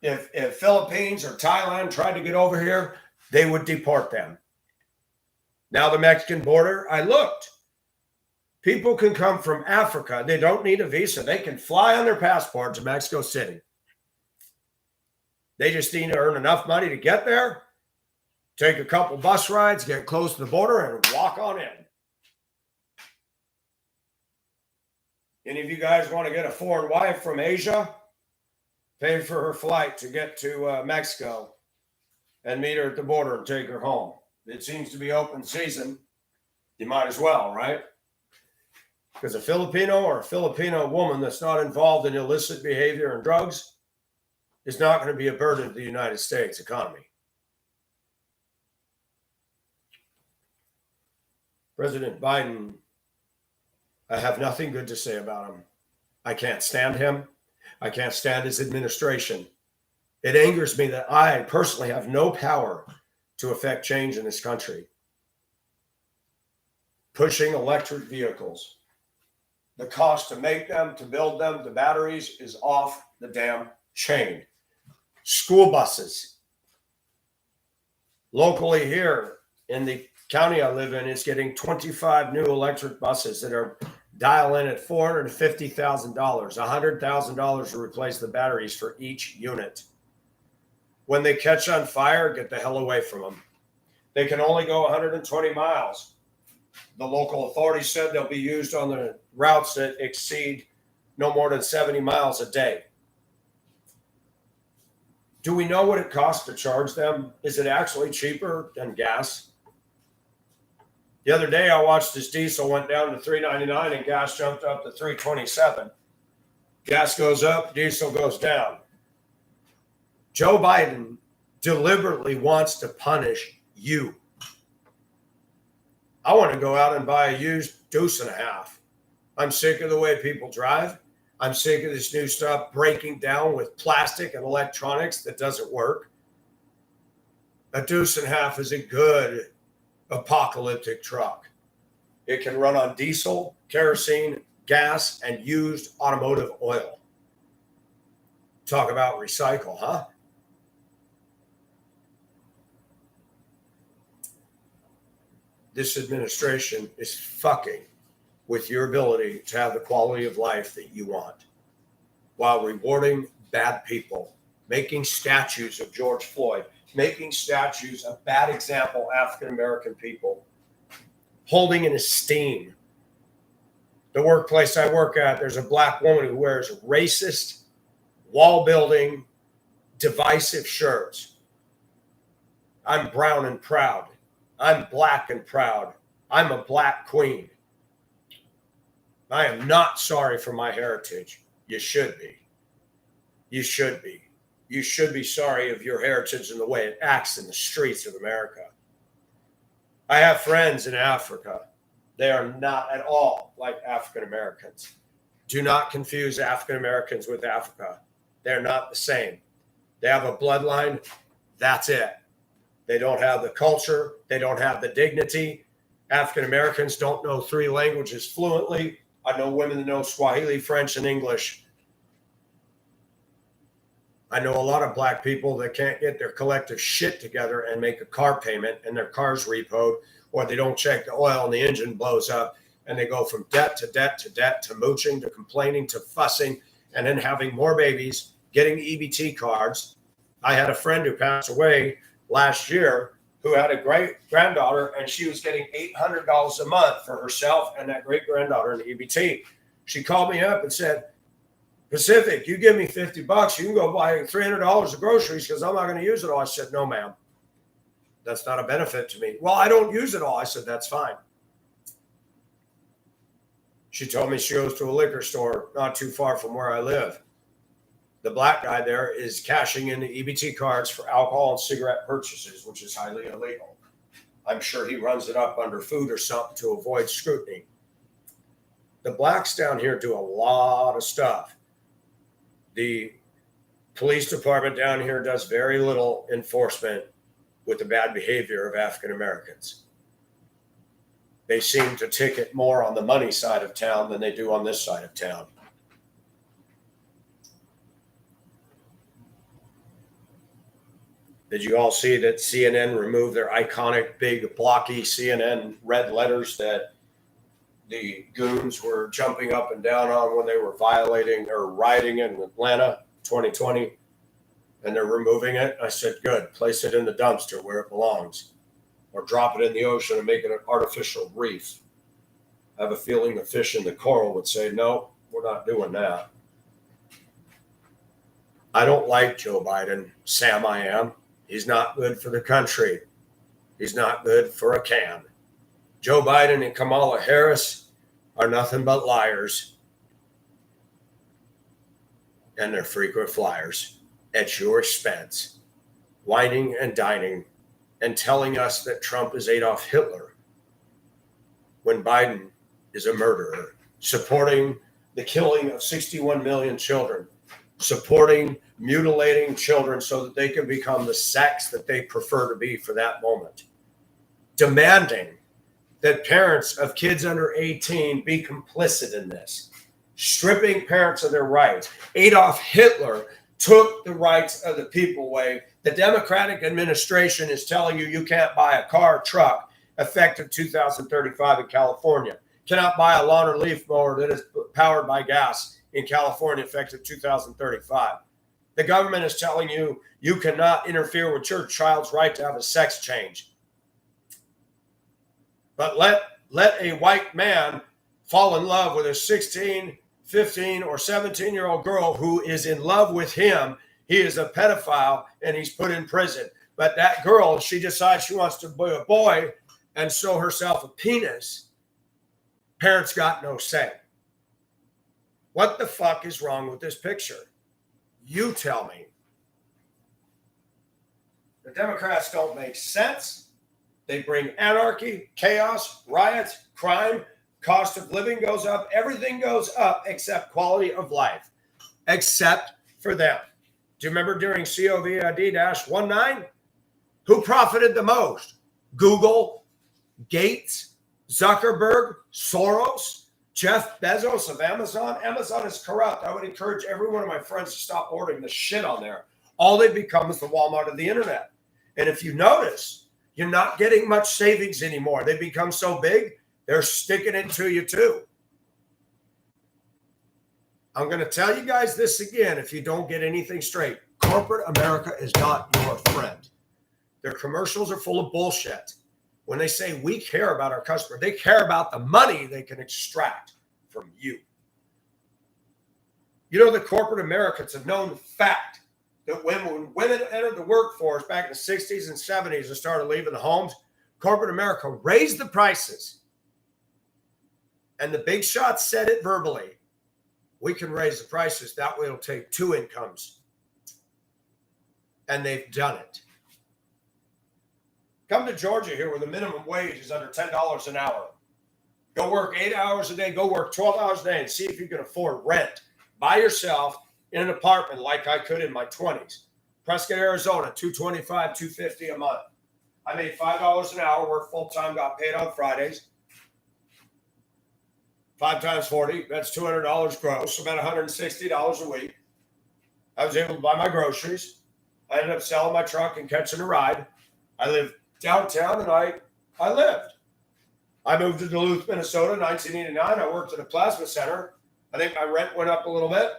If Philippines or Thailand tried to get over here, they would deport them. Now the Mexican border, I looked. People can come from Africa. They don't need a visa. They can fly on their passport to Mexico City. They just need to earn enough money to get there, take a couple bus rides, get close to the border, and walk on in. Any of you guys want to get a foreign wife from Asia? Pay for her flight to get to Mexico and meet her at the border and take her home. It seems to be open season. You might as well, right? Because a Filipino or a Filipino woman that's not involved in illicit behavior and drugs is not going to be a burden to the United States economy. President Biden, I have nothing good to say about him. I can't stand him. I can't stand his administration. It angers me that I personally have no power to affect change in this country. Pushing electric vehicles, The cost to make them, to build them, the batteries is off the damn chain. School buses. Locally here in the county I live in, is getting 25 new electric buses that are dial in at $450,000, $100,000 to replace the batteries for each unit. When they catch on fire, get the hell away from them. They can only go 120 miles. The local authorities said they'll be used on the routes that exceed no more than 70 miles a day. Do we know what it costs to charge them? Is it actually cheaper than gas? The other day I watched this diesel went down to $3.99 and gas jumped up to $3.27. Gas goes up, diesel goes down. Joe Biden deliberately wants to punish you. I want to go out and buy a used deuce and a half. I'm sick of the way people drive. I'm sick of this new stuff breaking down with plastic and electronics that doesn't work. A deuce and a half is a good apocalyptic truck. It can run on diesel, kerosene, gas, and used automotive oil. Talk about recycle, huh? This administration is fucking with your ability to have the quality of life that you want, while rewarding bad people, making statues of George Floyd, making statues of bad example African-American people, holding in esteem. The workplace I work at, there's a black woman who wears racist, wall-building, divisive shirts. I'm brown and proud. I'm black and proud. I'm a black queen. I am not sorry for my heritage. You should be. You should be. You should be sorry of your heritage and the way it acts in the streets of America. I have friends in Africa. They are not at all like African Americans. Do not confuse African Americans with Africa. They're not the same. They have a bloodline. That's it. They don't have the culture. They don't have the dignity. African Americans don't know 3 languages fluently. I know women that know Swahili, French, and English. I know a lot of black people that can't get their collective shit together and make a car payment, and their car's repoed, or they don't check the oil and the engine blows up, and they go from debt to debt to debt to mooching to complaining to fussing, and then having more babies, getting EBT cards. I had a friend who passed away last year who had a great granddaughter, and she was getting $800 a month for herself and that great granddaughter in EBT. She called me up and said, Pacific, you give me $50, you can go buy $300 of groceries because I'm not going to use it all. I said, no, ma'am. That's not a benefit to me. Well, I don't use it all. I said, that's fine. She told me she goes to a liquor store not too far from where I live. The black guy there is cashing in the EBT cards for alcohol and cigarette purchases, which is highly illegal. I'm sure he runs it up under food or something to avoid scrutiny. The blacks down here do a lot of stuff. The police department down here does very little enforcement with the bad behavior of African Americans. They seem to ticket more on the money side of town than they do on this side of town. Did you all see that CNN removed their iconic big blocky CNN red letters that the goons were jumping up and down on when they were violating or rioting in Atlanta 2020, and they're removing it? I said, good, place it in the dumpster where it belongs, or drop it in the ocean and make it an artificial reef. I have a feeling the fish in the coral would say, no, we're not doing that. I don't like Joe Biden. Sam, I am. He's not good for the country. He's not good for a can. Joe Biden and Kamala Harris are nothing but liars. And they're frequent flyers at your expense, whining and dining and telling us that Trump is Adolf Hitler when Biden is a murderer, supporting the killing of 61 million children, supporting mutilating children so that they can become the sex that they prefer to be for that moment, demanding that parents of kids under 18 be complicit in this. stripping parents of their rights. Adolf Hitler took the rights of the people away. The Democratic administration is telling you you can't buy a car, truck, effective 2035 in California. Cannot buy a lawn or leaf mower that is powered by gas in California, effective 2035. The government is telling you you cannot interfere with your child's right to have a sex change. But let a white man fall in love with a 16, 15, or 17-year-old girl who is in love with him. He is a pedophile and he's put in prison. But that girl, she decides she wants to be a boy and sew herself a penis. Parents got no say. What the fuck is wrong with this picture? You tell me. The Democrats don't make sense. They bring anarchy, chaos, riots, crime, cost of living goes up. Everything goes up except quality of life, except for them. Do you remember during COVID-19, who profited the most? Google, Gates, Zuckerberg, Soros, Jeff Bezos of Amazon. Amazon is corrupt. I would encourage every one of my friends to stop ordering the shit on there. All they become is the Walmart of the internet. And if you notice, you're not getting much savings anymore. They become so big, they're sticking it to you too. I'm going to tell you guys this again if you don't get anything straight. Corporate America is not your friend. Their commercials are full of bullshit. When they say we care about our customer, they care about the money they can extract from you. You know, the corporate America, it's a known fact that when women entered the workforce back in the 60s and 70s and started leaving the homes, corporate America raised the prices. And the big shots said it verbally. We can raise the prices. That way it'll take two incomes. And they've done it. Come to Georgia here where the minimum wage is under $10 an hour. Go work 8 hours a day. Go work 12 hours a day and see if you can afford rent by yourself in an apartment like I could in my 20s. Prescott, Arizona, $225, $250 a month. I made $5 an hour, worked full-time, got paid on Fridays. 5 times 40, that's $200 gross, about $160 a week. I was able to buy my groceries. I ended up selling my truck and catching a ride. I lived downtown and I lived. I moved to Duluth, Minnesota in 1989. I worked at a plasma center. I think my rent went up a little bit.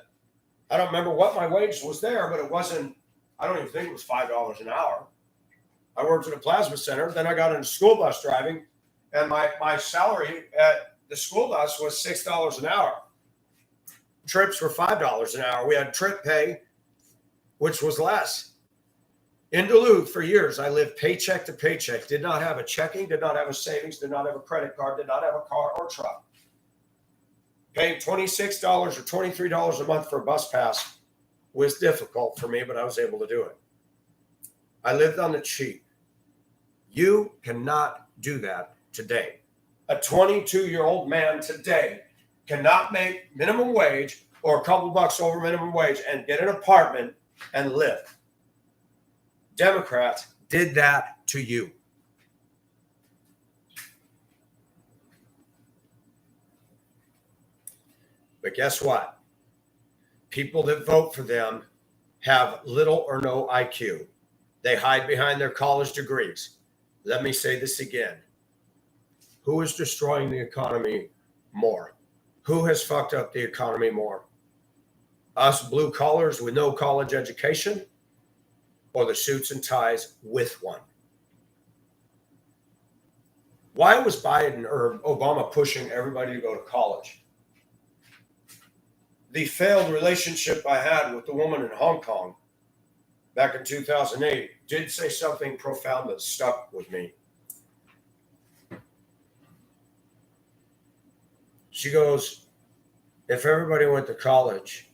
I don't remember what my wage was there, but it wasn't, I don't even think it was $5 an hour. I worked at a plasma center. Then I got into school bus driving, and my salary at the school bus was $6 an hour. Trips were $5 an hour. We had trip pay, which was less. In Duluth for years, I lived paycheck to paycheck, did not have a checking, did not have a savings, did not have a credit card, did not have a car or truck. Paying $26 or $23 a month for a bus pass was difficult for me, but I was able to do it. I lived on the cheap. You cannot do that today. A 22-year-old man today cannot make minimum wage or a couple bucks over minimum wage and get an apartment and live. Democrats did that to you. But guess what? People that vote for them have little or no IQ. They hide behind their college degrees. Let me say this again. Who is destroying the economy more? Who has fucked up the economy more? Us blue collars with no college education, or the suits and ties with one? Why was Biden or Obama pushing everybody to go to college? The failed relationship I had with the woman in Hong Kong back in 2008 did say something profound that stuck with me. She goes, if everybody went to college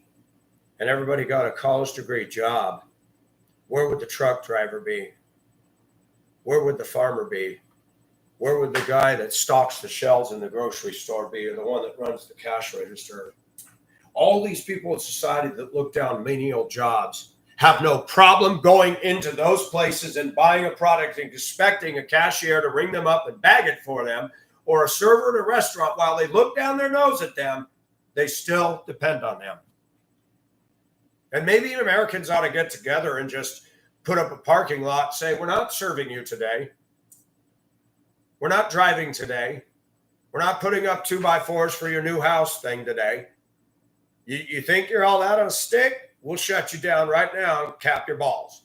and everybody got a college degree job, where would the truck driver be? Where would the farmer be? Where would the guy that stocks the shelves in the grocery store be, or the one that runs the cash register? All these people in society that look down menial jobs have no problem going into those places and buying a product and expecting a cashier to ring them up and bag it for them, or a server at a restaurant while they look down their nose at them They still depend on them. And maybe Americans ought to get together and just put up a parking lot, say, we're not serving you today. We're not driving today. We're not putting up 2x4s for your new house thing today. You think you're all out on a stick? We'll shut you down right now and cap your balls.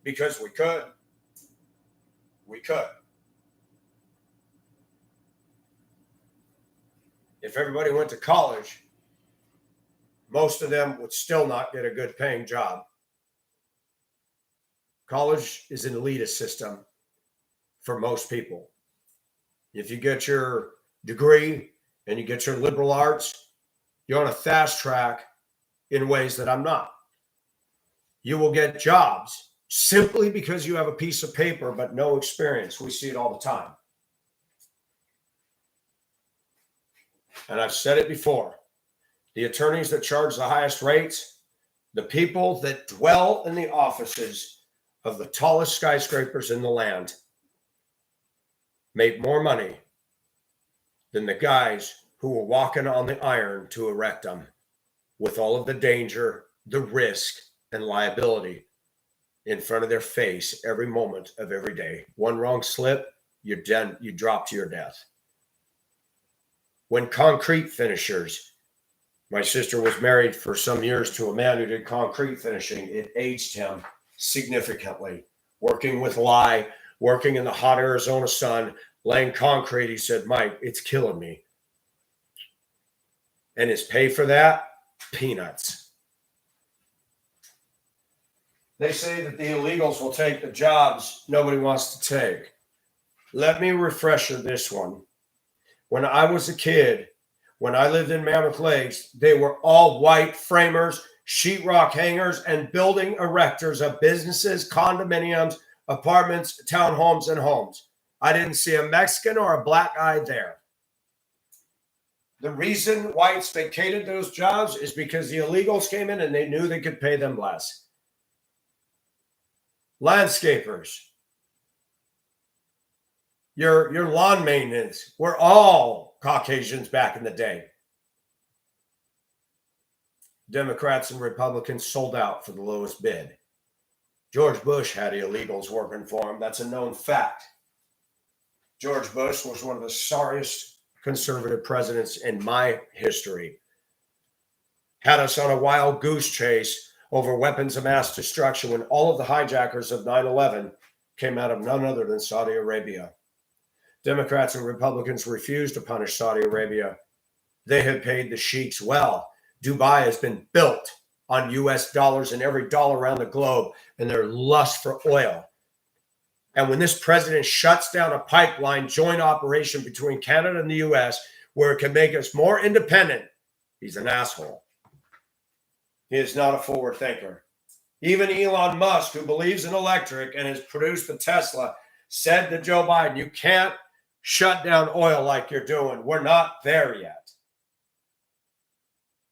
Because we could. We could. If everybody went to college, most of them would still not get a good paying job. College is an elitist system for most people. If you get your degree and you get your liberal arts, you're on a fast track in ways that I'm not. You will get jobs simply because you have a piece of paper but no experience. We see it all the time. And I've said it before. The attorneys that charge the highest rates, the people that dwell in the offices of the tallest skyscrapers in the land, make more money than the guys who were walking on the iron to erect them, with all of the danger, the risk, and liability in front of their face every moment of every day. One wrong slip, you're done. You drop to your death. When concrete finishers, my sister was married for some years to a man who did concrete finishing. It aged him significantly. Working with lye, working in the hot Arizona sun, laying concrete, he said, Mike, it's killing me. And his pay for that? Peanuts. They say that the illegals will take the jobs nobody wants to take. Let me refresh you this one. When I was a kid, when I lived in Mammoth Lakes, they were all white framers, sheetrock hangers, and building erectors of businesses, condominiums, apartments, townhomes, and homes. I didn't see a Mexican or a black guy there. The reason whites vacated those jobs is because the illegals came in and they knew they could pay them less. Landscapers, your lawn maintenance, were all Caucasians back in the day. Democrats and Republicans sold out for the lowest bid. George Bush had illegals working for him. That's a known fact. George Bush was one of the sorriest conservative presidents in my history. Had us on a wild goose chase over weapons of mass destruction when all of the hijackers of 9/11 came out of none other than Saudi Arabia. Democrats and Republicans refused to punish Saudi Arabia. They had paid the sheiks well. Dubai has been built on US dollars and every dollar around the globe and their lust for oil. And when this president shuts down a pipeline joint operation between Canada and the US where it can make us more independent, he's an asshole. He is not a forward thinker. Even Elon Musk, who believes in electric and has produced the Tesla, said to Joe Biden, you can't shut down oil like you're doing. We're not there yet.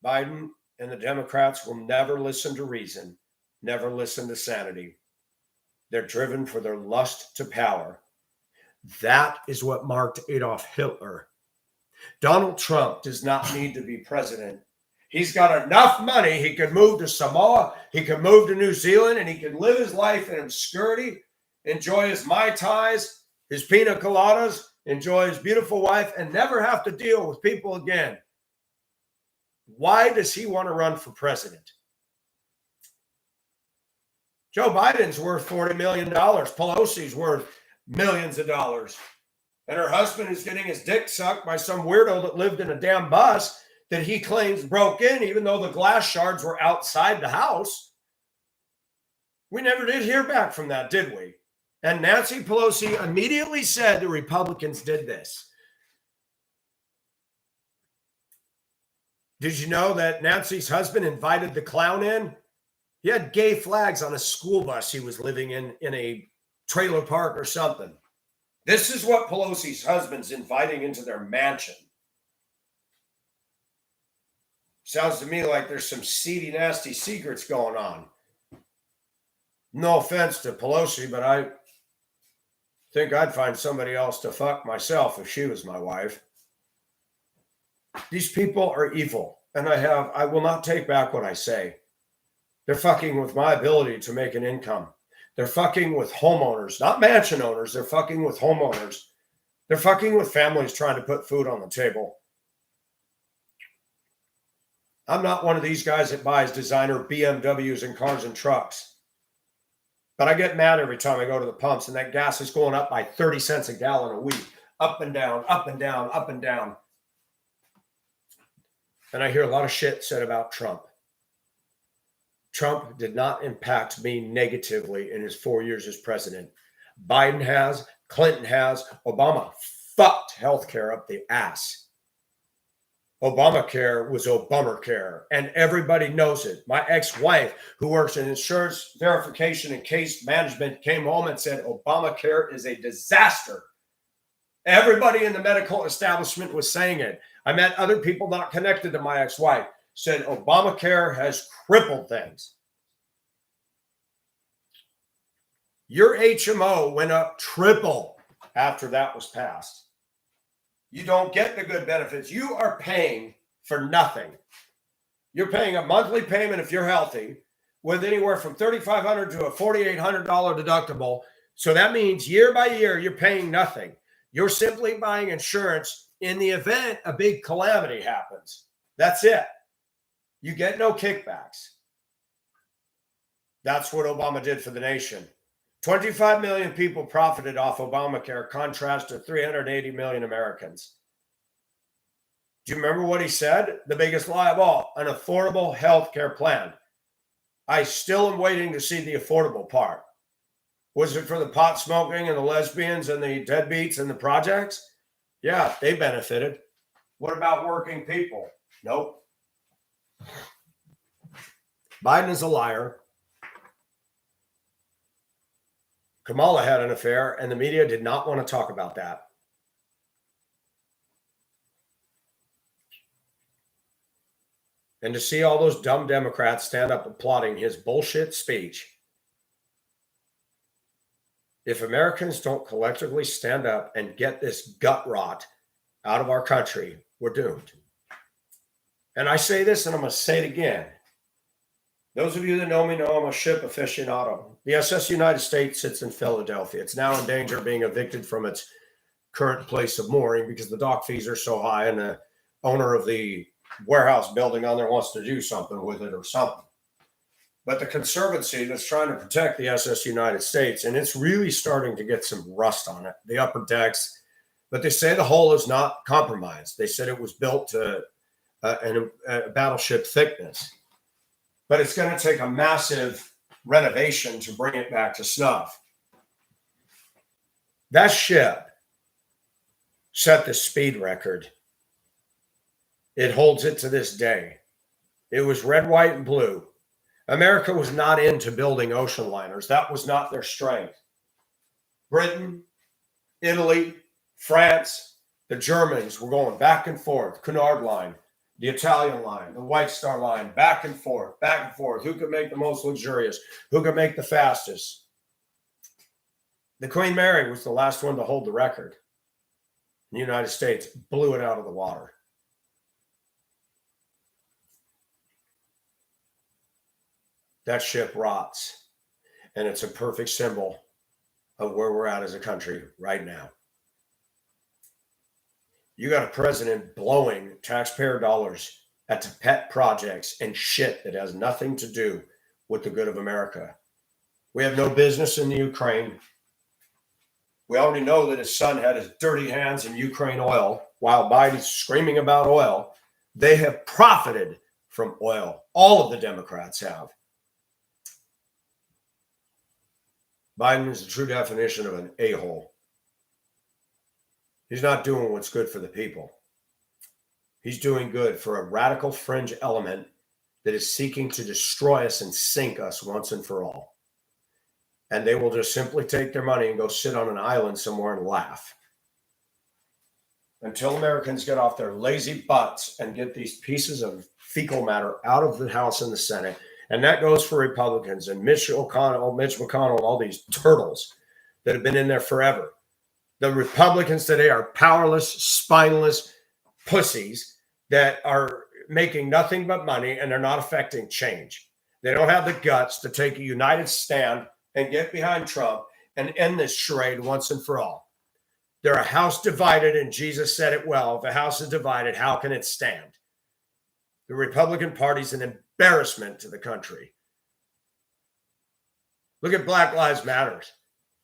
Biden and the Democrats will never listen to reason, never listen to sanity. They're driven for their lust to power. That is what marked Adolf Hitler. Donald Trump does not need to be president. He's got enough money. He could move to Samoa. He could move to New Zealand, and he could live his life in obscurity, enjoy his Mai Tais, his pina coladas, enjoy his beautiful wife, and never have to deal with people again. Why does he want to run for president? Joe Biden's worth $40 million. Pelosi's worth millions of dollars. And her husband is getting his dick sucked by some weirdo that lived in a damn bus that he claims broke in, even though the glass shards were outside the house. We never did hear back from that, did we? And Nancy Pelosi immediately said the Republicans did this. Did you know that Nancy's husband invited the clown in? He had gay flags on a school bus he was living in a trailer park or something. This is what Pelosi's husband's inviting into their mansion. Sounds to me like there's some seedy, nasty secrets going on. No offense to Pelosi, but I think I'd find somebody else to fuck myself if she was my wife. These people are evil, and I will not take back what I say. They're fucking with my ability to make an income. They're fucking with homeowners, not mansion owners. They're fucking with homeowners. They're fucking with families trying to put food on the table. I'm not one of these guys that buys designer BMWs and cars and trucks. But I get mad every time I go to the pumps and that gas is going up by 30 cents a gallon a week. Up and down, up and down, up and down. And I hear a lot of shit said about Trump. Trump did not impact me negatively in his 4 years as president. Biden has, Clinton has, Obama fucked healthcare up the ass. Obamacare was Obamacare, and everybody knows it. My ex-wife, who works in insurance verification and case management, came home and said Obamacare is a disaster. Everybody in the medical establishment was saying it. I met other people not connected to my ex-wife, said Obamacare has crippled things. Your HMO went up triple after that was passed. You don't get the good benefits. You are paying for nothing. You're paying a monthly payment if you're healthy with anywhere from $3,500 to a $4,800 deductible. So that means year by year, you're paying nothing. You're simply buying insurance in the event a big calamity happens. That's it. You get no kickbacks. That's what Obama did for the nation. 25 million people profited off Obamacare, contrast to 380 million Americans. Do you remember what he said? The biggest lie of all, an affordable health care plan. I still am waiting to see the affordable part. Was it for the pot smoking and the lesbians and the deadbeats and the projects? Yeah, they benefited. What about working people? Nope. Biden is a liar. Kamala had an affair, and the media did not want to talk about that. And to see all those dumb Democrats stand up applauding his bullshit speech. If Americans don't collectively stand up and get this gut rot out of our country, we're doomed. And I say this, and I'm going to say it again. Those of you that know me know I'm a ship aficionado. The SS United States sits in Philadelphia. It's now in danger of being evicted from its current place of mooring because the dock fees are so high and the owner of the warehouse building on there wants to do something with it or something. But the Conservancy that's trying to protect the SS United States, and it's really starting to get some rust on it, the upper decks, but they say the hull is not compromised. They said it was built to a battleship thickness. But it's going to take a massive renovation to bring it back to snuff. That ship set the speed record. It holds it to this day. It was red, white, and blue. America was not into building ocean liners. That was not their strength. Britain, Italy, France, the Germans were going back and forth. Cunard Line, the Italian line, the White Star Line, back and forth, back and forth. Who could make the most luxurious? Who could make the fastest? The Queen Mary was the last one to hold the record. The United States blew it out of the water. That ship rots, and it's a perfect symbol of where we're at as a country right now. You got a president blowing taxpayer dollars at pet projects and shit that has nothing to do with the good of America. We have no business in the Ukraine. We already know that his son had his dirty hands in Ukraine oil while Biden's screaming about oil. They have profited from oil. All of the Democrats have. Biden is the true definition of an a-hole. He's not doing what's good for the people. He's doing good for a radical fringe element that is seeking to destroy us and sink us once and for all. And they will just simply take their money and go sit on an island somewhere and laugh. Until Americans get off their lazy butts and get these pieces of fecal matter out of the House and the Senate. And that goes for Republicans and Mitch McConnell, all these turtles that have been in there forever. The Republicans today are powerless, spineless pussies that are making nothing but money, and they're not affecting change. They don't have the guts to take a united stand and get behind Trump and end this charade once and for all. They're a house divided, and Jesus said it well. If a house is divided, how can it stand? The Republican Party is an embarrassment to the country. Look at Black Lives Matter.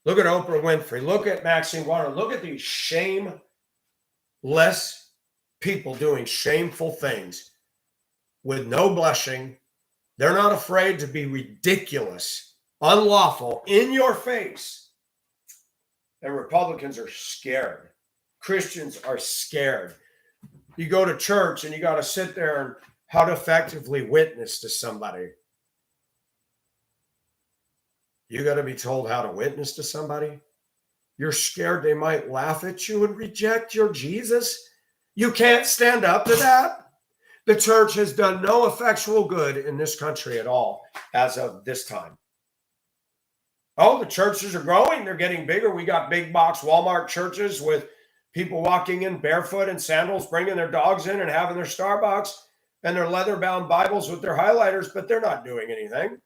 Look at Oprah Winfrey. Look at Maxine Waters. Look at these shameless people doing shameful things with no blushing. They're not afraid to be ridiculous, unlawful, in your face. And Republicans are scared. Christians are scared. You go to church and you got to sit there and how to effectively witness to somebody. You got to be told how to witness to somebody. You're scared they might laugh at you and reject your Jesus. You can't stand up to that. The church has done no effectual good in this country at all as of this time. Oh, the churches are growing. They're getting bigger. We got big box Walmart churches with people walking in barefoot and sandals, bringing their dogs in and having their Starbucks and their leather-bound Bibles with their highlighters, but they're not doing anything.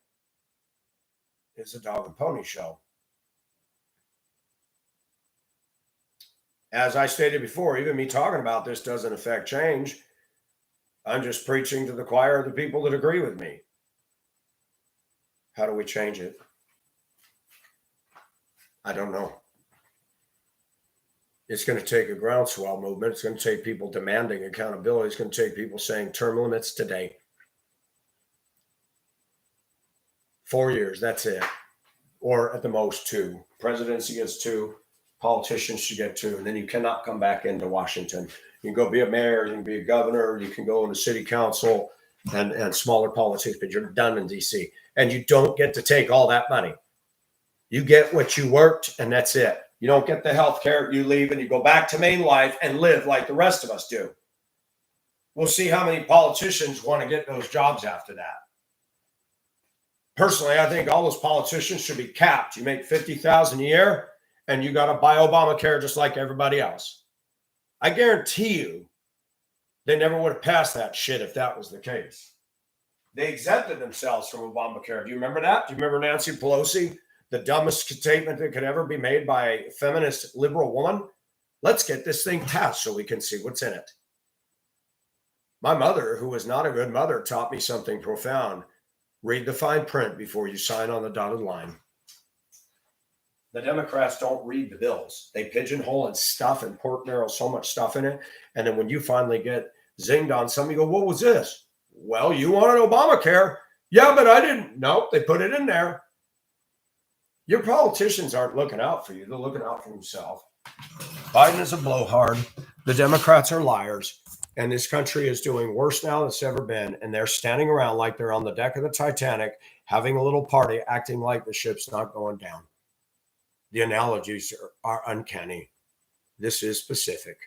It's a dog and pony show. As I stated before, even me talking about this doesn't affect change. I'm just preaching to the choir of the people that agree with me. How do we change it? I don't know. It's going to take a groundswell movement. It's going to take people demanding accountability. It's going to take people saying term limits today. 4 years, that's it. Or at the most 2. Presidency gets 2. Politicians should get 2. And then you cannot come back into Washington. You can go be a mayor, you can be a governor, you can go into city council and smaller politics, but you're done in D.C. And you don't get to take all that money. You get what you worked, and that's it. You don't get the health care, you leave, and you go back to main life and live like the rest of us do. We'll see how many politicians want to get those jobs after that. Personally, I think all those politicians should be capped. You make $50,000 a year, and you got to buy Obamacare just like everybody else. I guarantee you they never would have passed that shit if that was the case. They exempted themselves from Obamacare. Do you remember that? Do you remember Nancy Pelosi? The dumbest statement that could ever be made by a feminist liberal woman? Let's get this thing passed so we can see what's in it. My mother, who was not a good mother, taught me something profound. Read the fine print before you sign on the dotted line. The Democrats don't read the bills. They pigeonhole and stuff and pork barrel so much stuff in it. And then when you finally get zinged on something, you go, what was this? Well, you wanted Obamacare. Yeah, but I didn't. Nope, they put it in there. Your politicians aren't looking out for you. They're looking out for themselves. Biden is a blowhard. The Democrats are liars. And this country is doing worse now than it's ever been. And they're standing around like they're on the deck of the Titanic, having a little party, acting like the ship's not going down. The analogies are uncanny. This is specific.